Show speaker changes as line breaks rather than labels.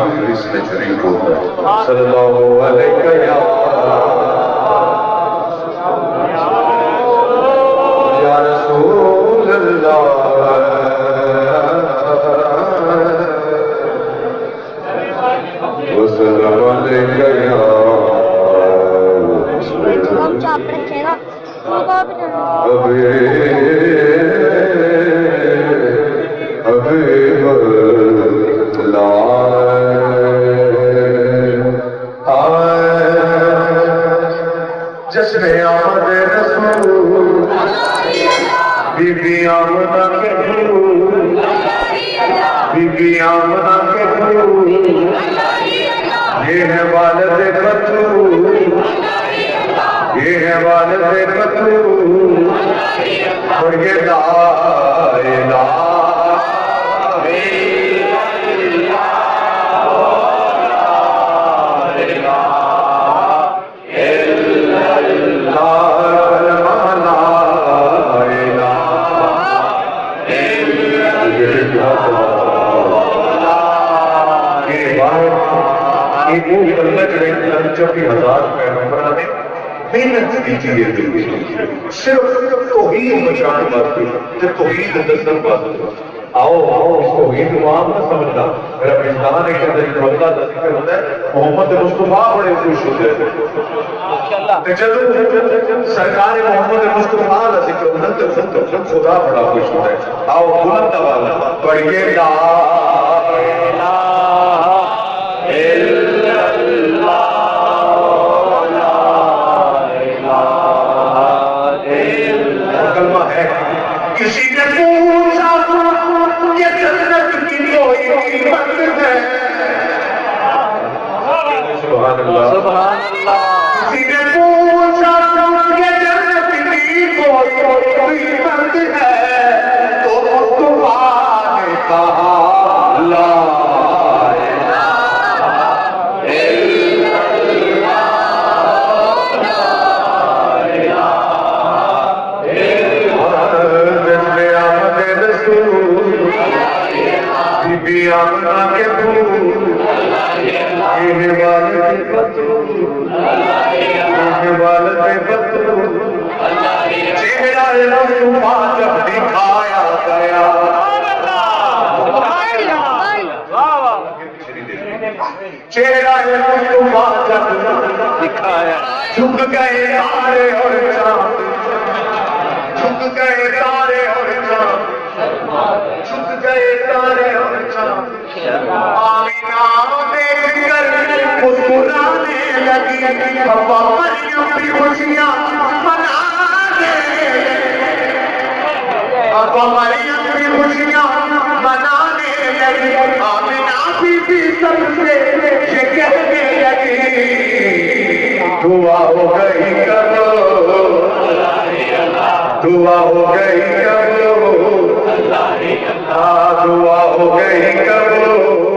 آخر اس میں شریک ہوتا ہے صلی اللہ علیہ یا رسول اللہ وسلم علیہ یا جشن آمد رسول بی بی آمدہ کے پھول بی بی آمدہ کے پھول یہ ہے والد بطول یہ ہے والد بطول اور یہ لا الہ چوکی ہزار پیغمبران نے محنت کیجیے دل صرف توحید بچانے بات کی توحید اندر بات آؤ توحید عوام نہ سمجھنا میرا پاکستان کے اندر ایک بندہ ذکر ہوتا ہے محمد مصطفیٰ بڑے خوش ہوتے ہیں جب سرکار محمد مصطفیٰ کا ذکر ہوتا ہے تو خدا بڑا خوش ہوتا ہے آؤ بلند والا پڑھیے لا الہ الا اللہ کسی نے پوچھا کہ جنت کی کوئی قیمت ہے سبحان اللہ کسی نے پوچھا کہ جنت کی کوئی قیمت ہے تو مصطفیٰ نے کہا لا آمنا کے پھول یہ والد بطول یہ والد بطول چہرہ مصطفیٰ جب دکھایا گیا چہرہ مصطفیٰ جب دکھایا جھک گئے تارے اور چاند جھک گئے تارے اور چاند جھک گئے تارے اور چاند آمینہ دیکھ کر مسکرانے لگی ابا مریم بھی خوشیاں منانے ابا مریم بھی خوشیاں منانے لگی آمینہ بھی سب سے یہ کہنے لگی دعا ہو گئی کرو دعا ہو گئی کرو دعا ہو گئی کرو